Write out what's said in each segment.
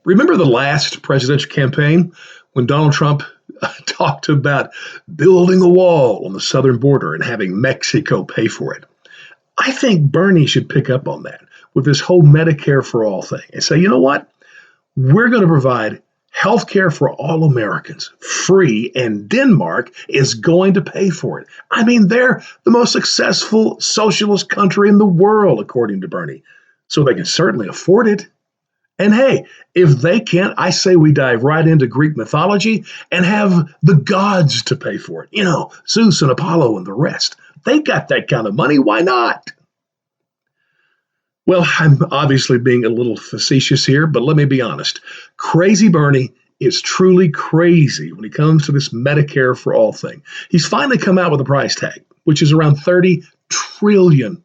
Remember the last presidential campaign when Donald Trump talked about building a wall on the southern border and having Mexico pay for it? I think Bernie should pick up on that with this whole Medicare for all thing and say, you know what? We're going to provide health care for all Americans free, and Denmark is going to pay for it. I mean, they're the most successful socialist country in the world, according to Bernie. So they can certainly afford it. And hey, if they can't, I say we dive right into Greek mythology and have the gods to pay for it. You know, Zeus and Apollo and the rest. They got that kind of money. Why not? Well, I'm obviously being a little facetious here, but let me be honest. Crazy Bernie is truly crazy when it comes to this Medicare for all thing. He's finally come out with a price tag, which is around $30 trillion,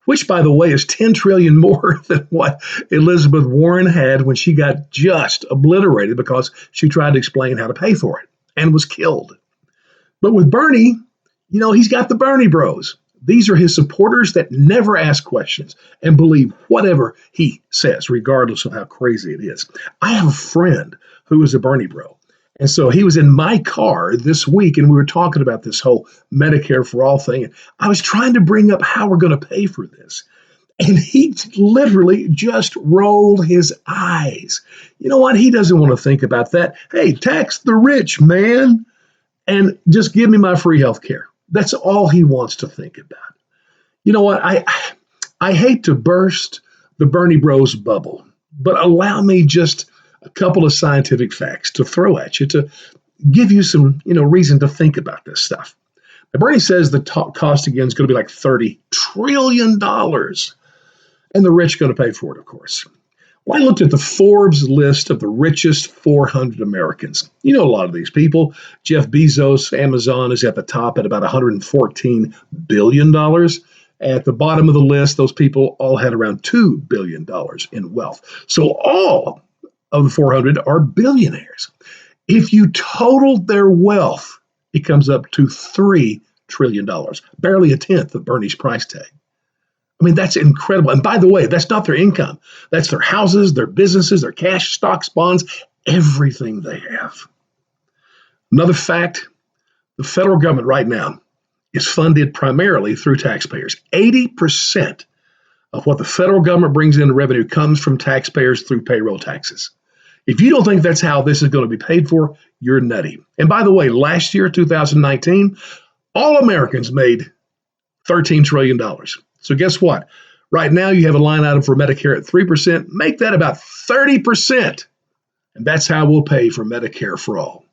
which, by the way, is $10 trillion more than what Elizabeth Warren had when she got just obliterated because she tried to explain how to pay for it and was killed. But with Bernie, you know, he's got the Bernie bros. These are his supporters that never ask questions and believe whatever he says, regardless of how crazy it is. I have a friend who is a Bernie bro. And so he was in my car this week, and we were talking about this whole Medicare for all thing. And I was trying to bring up how we're going to pay for this. And he literally just rolled his eyes. You know what? He doesn't want to think about that. Hey, tax the rich, man, and just give me my free health care. That's all he wants to think about. You know what? I hate to burst the Bernie Bros bubble, but allow me just a couple of scientific facts to throw at you to give you some, reason to think about this stuff. Now, Bernie says the cost again is going to be like $30 trillion, and the rich are going to pay for it, of course. Well, I looked at the Forbes list of the richest 400 Americans. You know a lot of these people. Jeff Bezos, Amazon, is at the top at about $114 billion. At the bottom of the list, those people all had around $2 billion in wealth. So all of the 400 are billionaires. If you totaled their wealth, it comes up to $3 trillion, barely a tenth of Bernie's price tag. I mean, that's incredible. And by the way, that's not their income. That's their houses, their businesses, their cash, stocks, bonds, everything they have. Another fact, the federal government right now is funded primarily through taxpayers. 80% of what the federal government brings in revenue comes from taxpayers through payroll taxes. If you don't think that's how this is going to be paid for, you're nutty. And by the way, last year, 2019, all Americans made $13 trillion. So guess what? Right now, you have a line item for Medicare at 3%. Make that about 30%. And that's how we'll pay for Medicare for all.